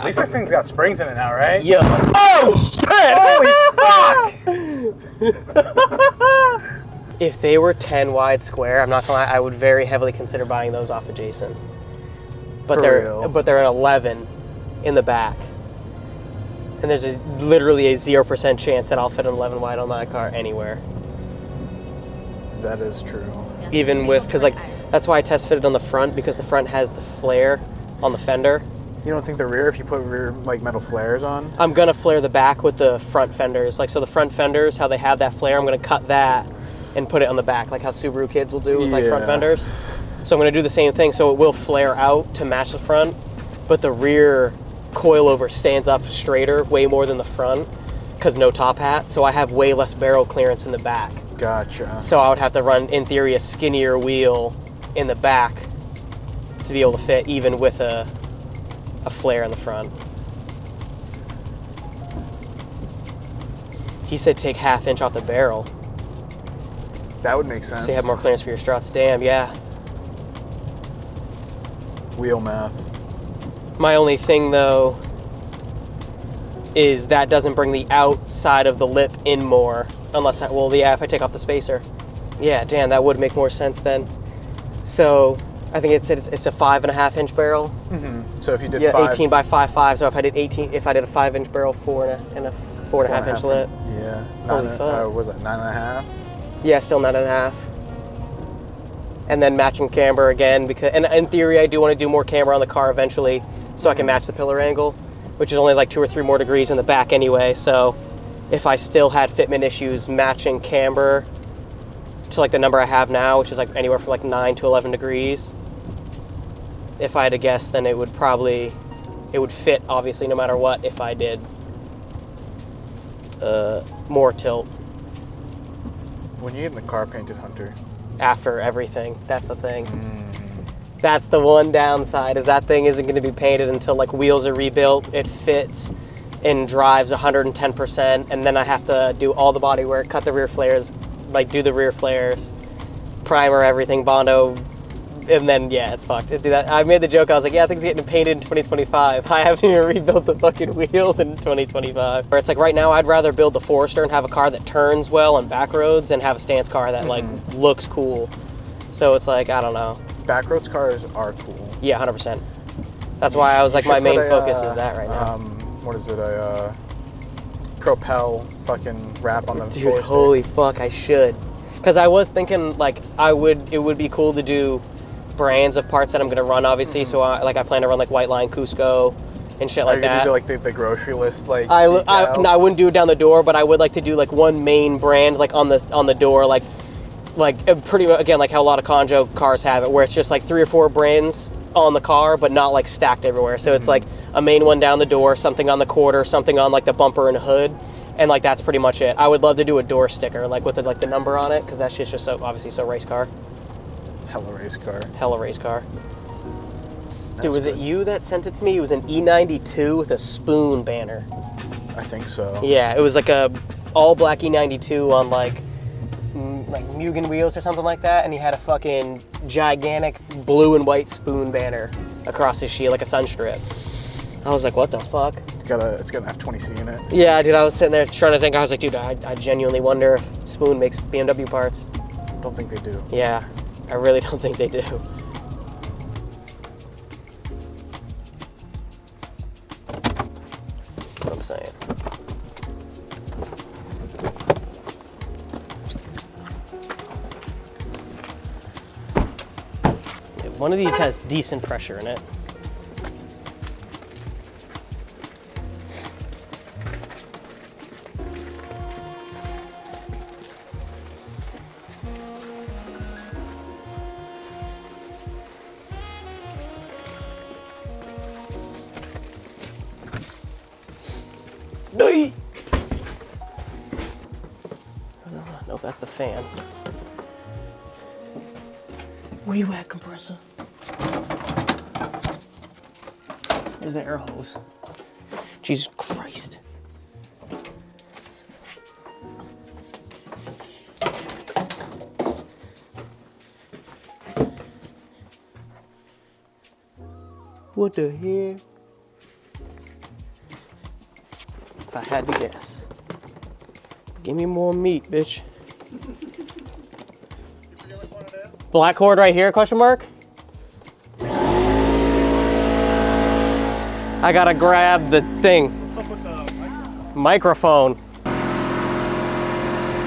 least this thing's got springs in it now, right? Yeah. Oh, shit! Holy fuck! If they were 10 wide square, I'm not gonna lie, I would very heavily consider buying those off of Jason. But they're an 11 in the back. And there's literally a 0% chance that I'll fit an 11 wide on my car anywhere. That is true. Even with, because like, that's why I test fitted on the front, because the front has the flare on the fender. You don't think the rear, if you put rear like metal flares on? I'm gonna flare the back with the front fenders. Like, so the front fenders, how they have that flare, I'm gonna cut that and put it on the back, like how Subaru kids will do with like front fenders. So I'm gonna do the same thing, so it will flare out to match the front, but the rear coilover stands up straighter way more than the front, because no top hat, so I have way less barrel clearance in the back. Gotcha. So I would have to run, in theory, a skinnier wheel in the back to be able to fit, even with a flare in the front. He said take 1/2 inch off the barrel. That would make sense. So you have more clearance for your struts. Damn, yeah. Wheel math. My only thing, though, is that doesn't bring the outside of the lip in more. Unless, if I take off the spacer. Yeah, damn, that would make more sense then. So, I think it said it's a 5.5 inch barrel. Mm-hmm. So if you did 18 by 5.5. So if I did 4 inch barrel, 4.5 inch lip. Yeah. Holy fuck. What was that, 9.5? Yeah, still 9.5. And then matching camber again, because, and in theory, I do want to do more camber on the car eventually, so I can match the pillar angle, which is only like 2 or 3 more degrees in the back anyway. So if I still had fitment issues, matching camber to like the number I have now, which is like anywhere from like 9 to 11 degrees, if I had to guess, then it would fit obviously no matter what if I did more tilt. When you get in the car painted, Hunter? After everything, that's the thing. That's the one downside, is that thing isn't going to be painted until like wheels are rebuilt, it fits and drives 110%, and then I have to do all the body work, cut the rear flares, like do the rear flares, primer everything, Bondo, and then yeah, it's fucked. Do that. I made the joke, I was like, yeah, things getting painted in 2025. I haven't even rebuilt the fucking wheels in 2025. Where it's like right now, I'd rather build the Forester and have a car that turns well on back roads than have a stance car that like looks cool. So it's like, I don't know. Backroads cars are cool. Yeah, 100%. That's why I was like, my main focus is that right now. What is it, a Propel fucking wrap on the Dude, Forester. holy fuck, I should. Because I was thinking like it would be cool to do brands of parts that I'm going to run, obviously. So I plan to run like White Line Cusco and shit like that. Are you going to do like the grocery list? Like no, I wouldn't do it down the door, but I would like to do like one main brand like on the door, like pretty much, again, like how a lot of Conjo cars have it, where it's just like 3 or 4 brands on the car, but not like stacked everywhere. So it's like a main one down the door, something on the quarter, something on like the bumper and hood, and like that's pretty much it. I would love to do a door sticker like with the number on it, because that's just so obviously so race car. Hella race car. Hella race car. That's Dude, was good. it you that sent it to me? It was an E92 with a spoon banner. I think so. Yeah, it was like a all black E92 on like Mugen wheels or something like that, and he had a fucking gigantic blue and white spoon banner across his shield, like a sun strip. I was like, what the fuck? It's got an F20C in it. Yeah, dude, I was sitting there trying to think. I was like, dude, I genuinely wonder if Spoon makes BMW parts. I don't think they do. Yeah, I really don't think they do. That's what I'm saying. One of these has decent pressure in it. Nope, that's the fan. Where you at, compressor? There's the air hose. Jesus Christ. What the hell? if I had to guess. Give me more meat, bitch. Black cord right here, question mark? I gotta grab the thing. What's up with the Microphone.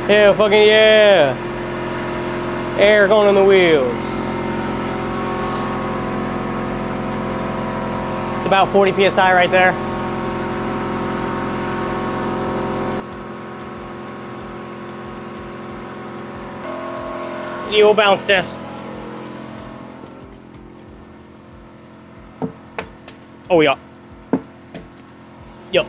Hell fucking yeah. Air going in the wheels. It's about 40 PSI right there. You'll bounce this. Oh yeah. Yup.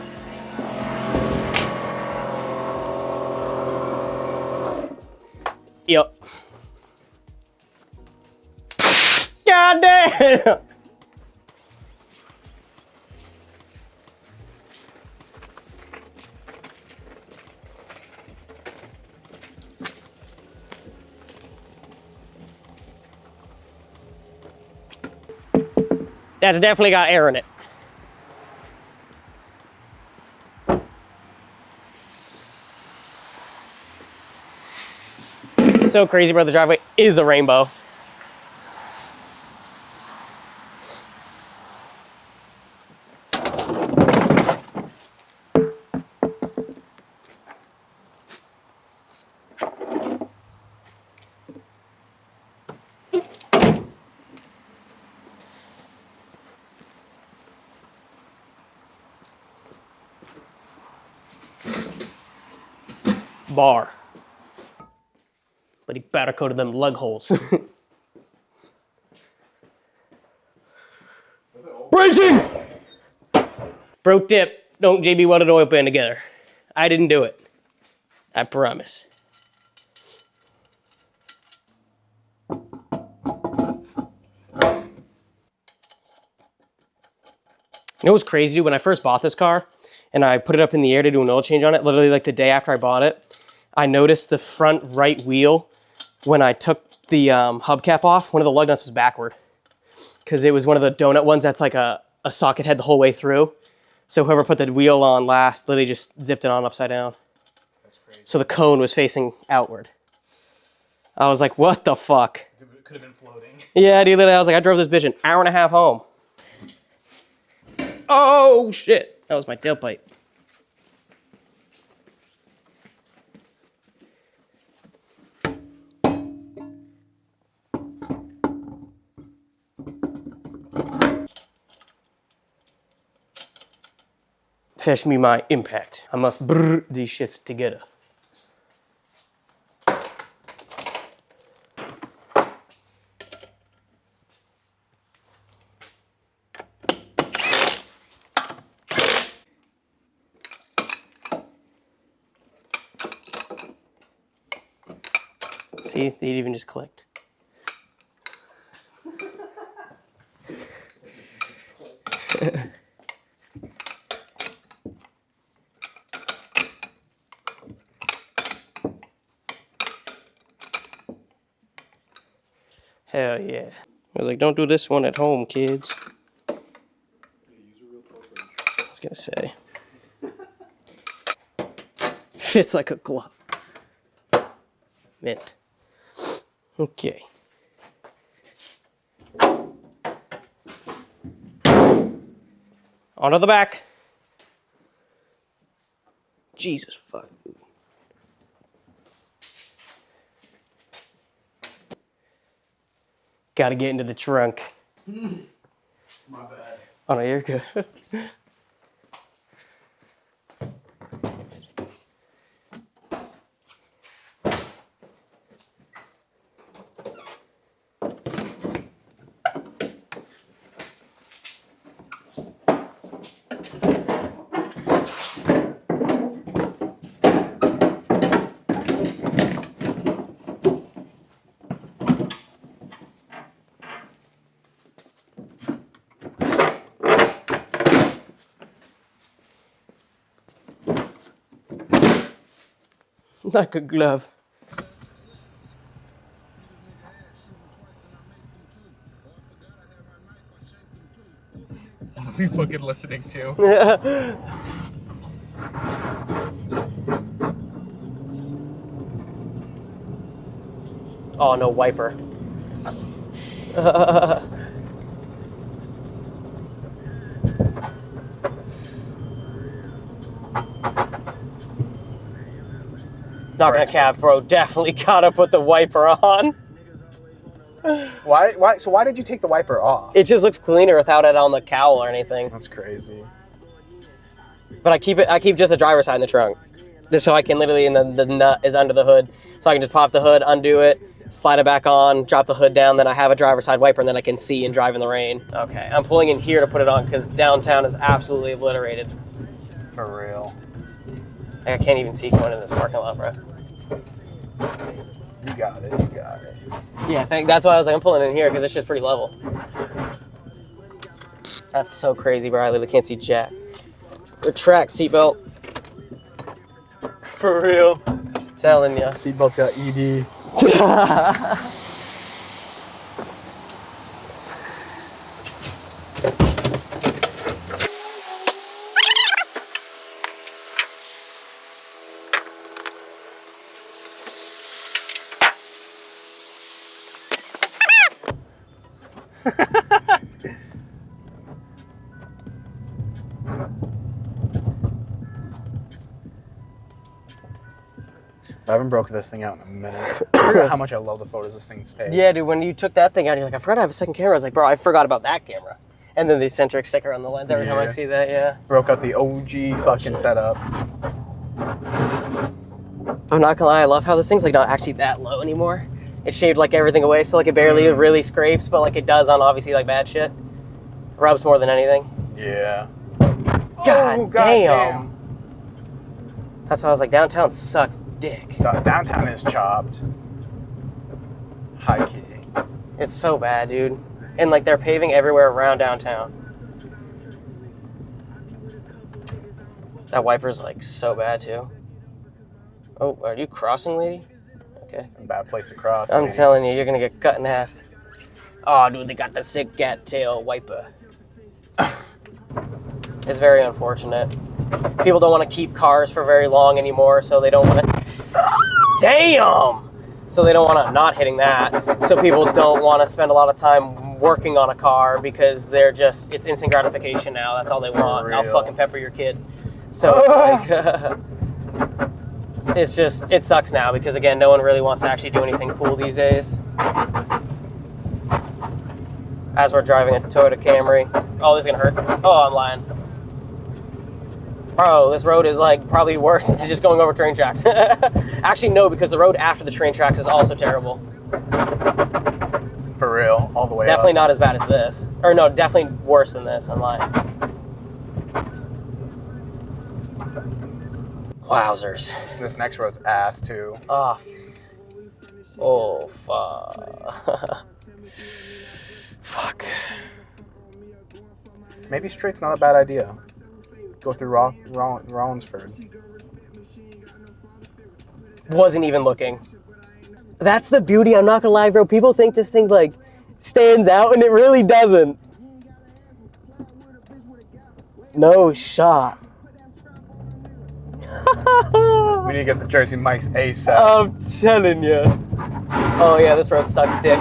Yup. God damn! That's definitely got air in it. It's so crazy, bro. The driveway is a rainbow. Bar. But he better go to them lug holes. Bracing! Broke tip. Don't JB weld an oil pan together. I didn't do it. I promise. You know what's crazy, dude? When I first bought this car and I put it up in the air to do an oil change on it, literally like the day after I bought it, I noticed the front right wheel, when I took the hubcap off, one of the lug nuts was backward. Because it was one of the donut ones that's like a socket head the whole way through. So whoever put the wheel on last literally just zipped it on upside down. That's crazy. So the cone was facing outward. I was like, what the fuck? It could have been floating. Yeah, dude, literally, I was like, I drove this bitch an hour and a half home. Oh, shit. That was my tailpipe. Fetch me my impact. I must brrr these shits together. See, they even just clicked. Hell yeah. I was like, don't do this one at home, kids. I was gonna say. Fits like a glove. Mint. Okay. Onto the back. Jesus fuck. Gotta get into the trunk. My bad. Oh no, you're good. Like a glove. What are we fucking listening to? Oh, no wiper. Not gonna cap, bro. Definitely gotta put the wiper on. Why? So why did you take the wiper off? It just looks cleaner without it on the cowl or anything. That's crazy. But I keep just the driver's side in the trunk, just so I can literally, and the nut is under the hood, so I can just pop the hood, undo it, slide it back on, drop the hood down, then I have a driver's side wiper, and then I can see and drive in the rain. Okay, I'm pulling in here to put it on because downtown is absolutely obliterated. For real. I can't even see going in this parking lot, bro. You got it. You got it. Yeah, that's why I was like, I'm pulling in here because it's just pretty level. That's so crazy, bro. I literally can't see jack. Retract seatbelt. For real. Telling ya. Seatbelt's got ED. I haven't broken this thing out in a minute. I forgot how much I love the photos this thing takes. Yeah, dude, when you took that thing out, you're like, I forgot I have a second camera. I was like, bro, I forgot about that camera. And then the eccentric sticker on the lens every time I see that, yeah. Broke out the OG fucking setup. I'm not gonna lie, I love how this thing's like not actually that low anymore. It shaved like everything away, so like it barely really scrapes, but like it does on obviously like bad shit. Rubs more than anything. Yeah. God damn. That's why I was like, downtown sucks dick. Downtown is chopped. High key. It's so bad, dude. And like they're paving everywhere around downtown. That wiper's like so bad too. Oh, are you crossing, lady? Okay. Bad place to cross. I'm telling you, you're gonna get cut in half. Oh, dude, they got the sick cat tail wiper. It's very unfortunate. People don't want to keep cars for very long anymore, so they don't want to... Damn! So they don't want to... Not hitting that. So people don't want to spend a lot of time working on a car because they're just... It's instant gratification now. That's all they want. I'll fucking pepper your kid. So it's like... It's just... It sucks now because, again, no one really wants to actually do anything cool these days. As we're driving a Toyota Camry. Oh, this is going to hurt. Oh, I'm lying. Bro, this road is like probably worse than just going over train tracks. Actually, no, because the road after the train tracks is also terrible. For real, all the way Definitely up. not as bad as this. Or no, definitely worse than this, I'm lying. Wowzers. This next road's ass, too. Oh. Oh, fuck. Fuck. Maybe straight's not a bad idea. Go through Rollinsford. Wasn't even looking. That's the beauty, I'm not gonna lie, bro. People think this thing, like, stands out, and it really doesn't. No shot. We need to get the Jersey Mike's ASAP. I'm telling you. Oh, yeah, this road sucks dick.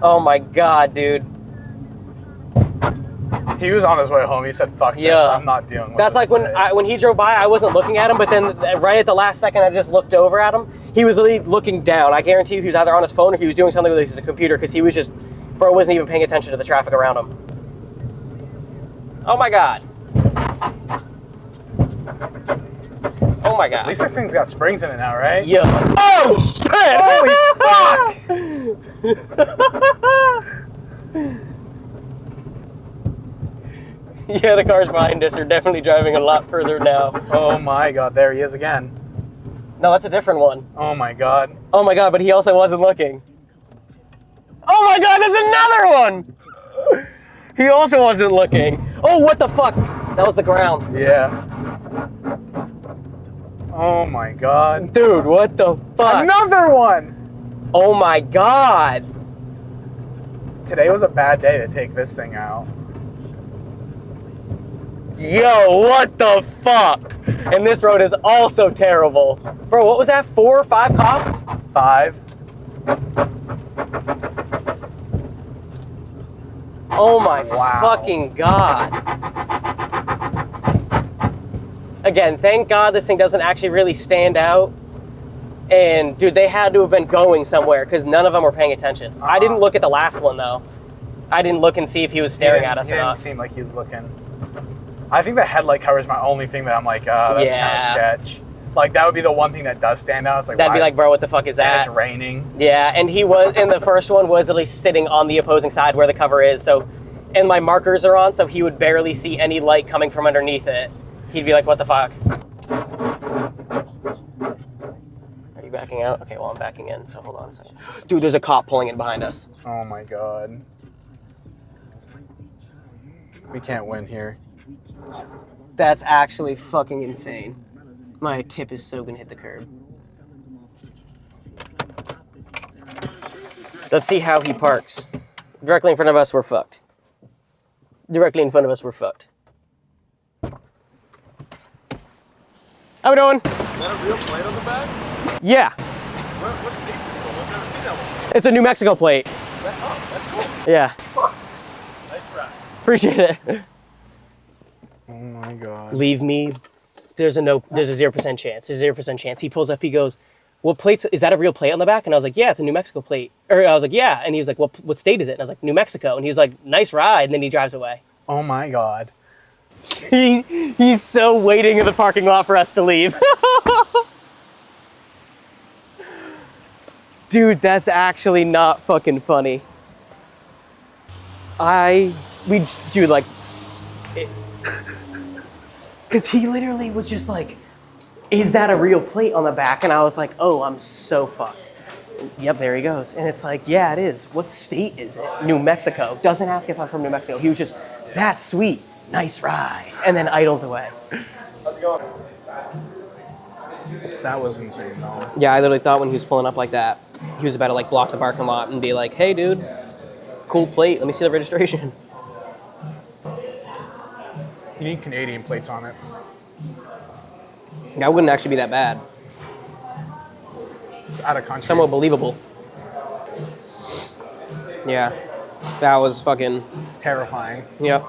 Oh, my God, dude. He was on his way home. He said, fuck this. I'm not dealing with That's this like when he drove by, I wasn't looking at him, but then right at the last second, I just looked over at him. He was literally looking down. I guarantee you he was either on his phone or he was doing something with his computer because he was just, bro, wasn't even paying attention to the traffic around him. Oh, my God. Oh, my God. At least this thing's got springs in it now, right? Yeah. Oh, shit! Holy fuck! Yeah, the cars behind us are definitely driving a lot further now. Oh my God, there he is again. No, that's a different one. Oh my God. Oh my God, but he also wasn't looking. Oh my God, there's another one! He also wasn't looking. Oh, what the fuck? That was the ground. Yeah. Oh my God. Dude, what the fuck? Another one! Oh my God. Today was a bad day to take this thing out. Yo, what the fuck? And this road is also terrible. Bro, what was that? 4 or 5 cops? 5. Oh my Wow. fucking God. Again, thank God this thing doesn't actually really stand out. And dude, they had to have been going somewhere because none of them were paying attention. I didn't look at the last one though. I didn't look and see if he was staring at us He or didn't not. seem like he was looking. I think the headlight cover is my only thing that I'm like, that's kind of sketch. Like, that would be the one thing that does stand out. It's like, That'd be like, bro, what the fuck is and that? it's raining. Yeah, and he was, in the first one, was at least sitting on the opposing side where the cover is, so, and my markers are on, so he would barely see any light coming from underneath it. He'd be like, what the fuck? Are you backing out? Okay, well, I'm backing in, so hold on a second. Dude, there's a cop pulling in behind us. Oh my God. We can't win here. That's actually fucking insane. My tip is so gonna hit the curb. Let's see how he parks. Directly in front of us, we're fucked. Directly in front of us, we're fucked. How we doing? Is that a real plate on the back? Yeah. What state's it from? I've never seen that one. It's a New Mexico plate. Oh, that's cool. Yeah. Nice ride. Appreciate it. Oh my God. Leave me. There's a 0% chance. There's a 0% chance. He pulls up, he goes, what plates, is that a real plate on the back? And I was like, yeah, it's a New Mexico plate. Or I was like, yeah. And he was like, what state is it? And I was like, New Mexico. And he was like, nice ride. And then he drives away. Oh my God. He's so waiting in the parking lot for us to leave. Dude, that's actually not fucking funny. Dude, like, because he literally was just like, is that a real plate on the back? And I was like, oh, I'm so fucked. Yep, there he goes. And it's like, yeah, it is. What state is it? New Mexico. Doesn't ask if I'm from New Mexico. He was just, that's sweet. Nice ride. And then idles away. How's it going? That was insane, though. Yeah, I literally thought when he was pulling up like that, he was about to like block the parking lot and be like, hey, dude, cool plate. Let me see the registration. You need Canadian plates on it. That wouldn't actually be that bad. It's out of country. Somewhat believable. Yeah, that was fucking, Terrifying. yep.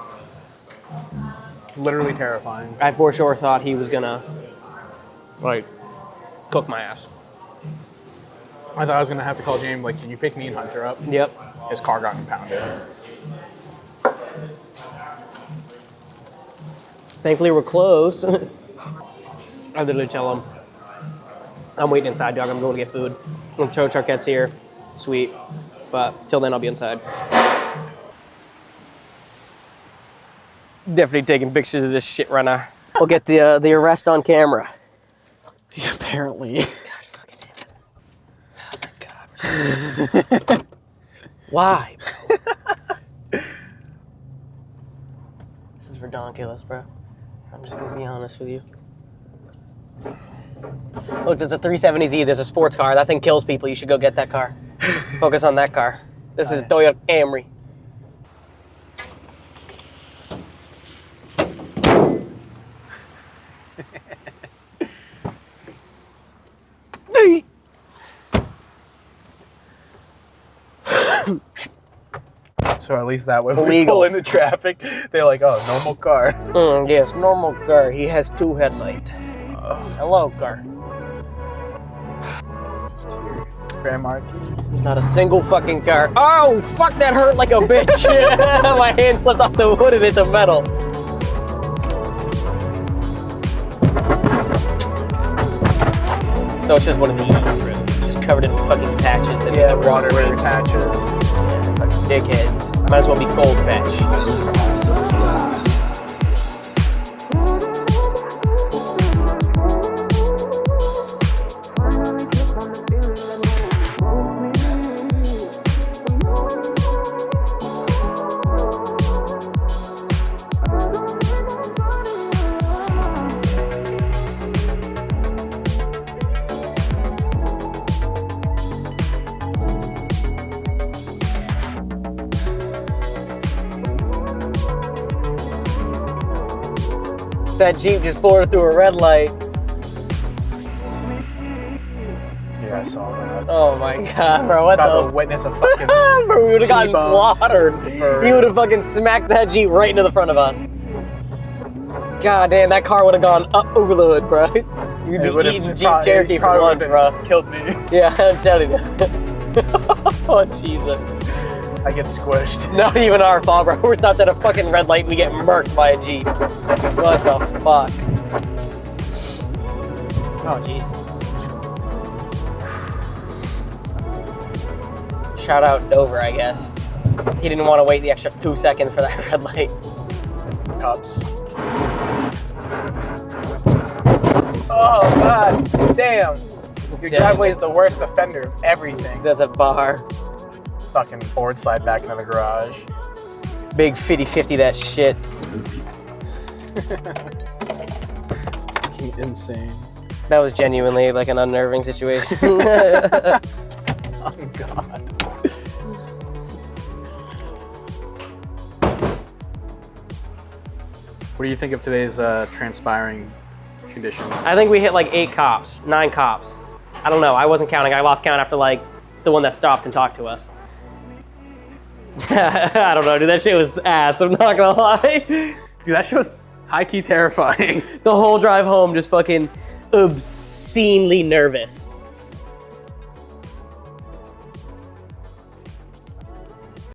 Literally terrifying. I for sure thought he was gonna, like, cook my ass. I thought I was going to have to call James, like, can you pick me and Hunter up? Yep. His car got impounded. Thankfully, we're close. I literally tell him, I'm waiting inside, dog. I'm going to get food. When tow truck gets here, sweet. But till then, I'll be inside. Definitely taking pictures of this shit right now. We'll get the arrest on camera. Yeah, apparently. God fucking damn it. Oh, God. Why, bro? This is ridiculous, bro. I'm just gonna be honest with you. Look, there's a 370Z, there's a sports car. That thing kills people. You should go get that car. Focus on that car. This is a Toyota Camry. So at least that way when we Illegal. pull into traffic, they're like, oh, normal car. Yes, normal car. He has 2 headlights. Hello, car. Grand Marquis. Not a single fucking car. Oh, fuck, that hurt like a bitch. My hand slipped off the wood and hit the metal. So it's just one of these. It's just covered in fucking patches. And Yeah, water rims. patches. Yeah, fucking dickheads. Might as well be gold patch. That Jeep just poured through a red light. Yeah, I saw that. Oh my god, bro, what About the to witness a fucking bro, we would have gotten T-bone. slaughtered. For He would have fucking smacked that Jeep right into the front of us. God damn, that car would have gone up over the hood, bro. You'd be eating Jeep Cherokee for lunch, bro. Killed me. Yeah, I'm telling you. Oh, Jesus. I get squished. Not even our fault, bro. We're stopped at a fucking red light and we get murked by a Jeep. What the fuck? Oh, jeez. Shout out Dover, I guess. He didn't want to wait the extra 2 seconds for that red light. Cups. Oh, God. Damn. Your driveway is the worst offender of everything. That's a bar. Fucking board slide back into the garage. Big 50-50 that shit. Insane. That was genuinely like an unnerving situation. Oh, God. What do you think of today's transpiring conditions? I think we hit like 9 cops. I don't know, I wasn't counting. I lost count after like the one that stopped and talked to us. I don't know, dude, that shit was ass, I'm not gonna lie. Dude, that shit was high-key terrifying. The whole drive home just fucking obscenely nervous.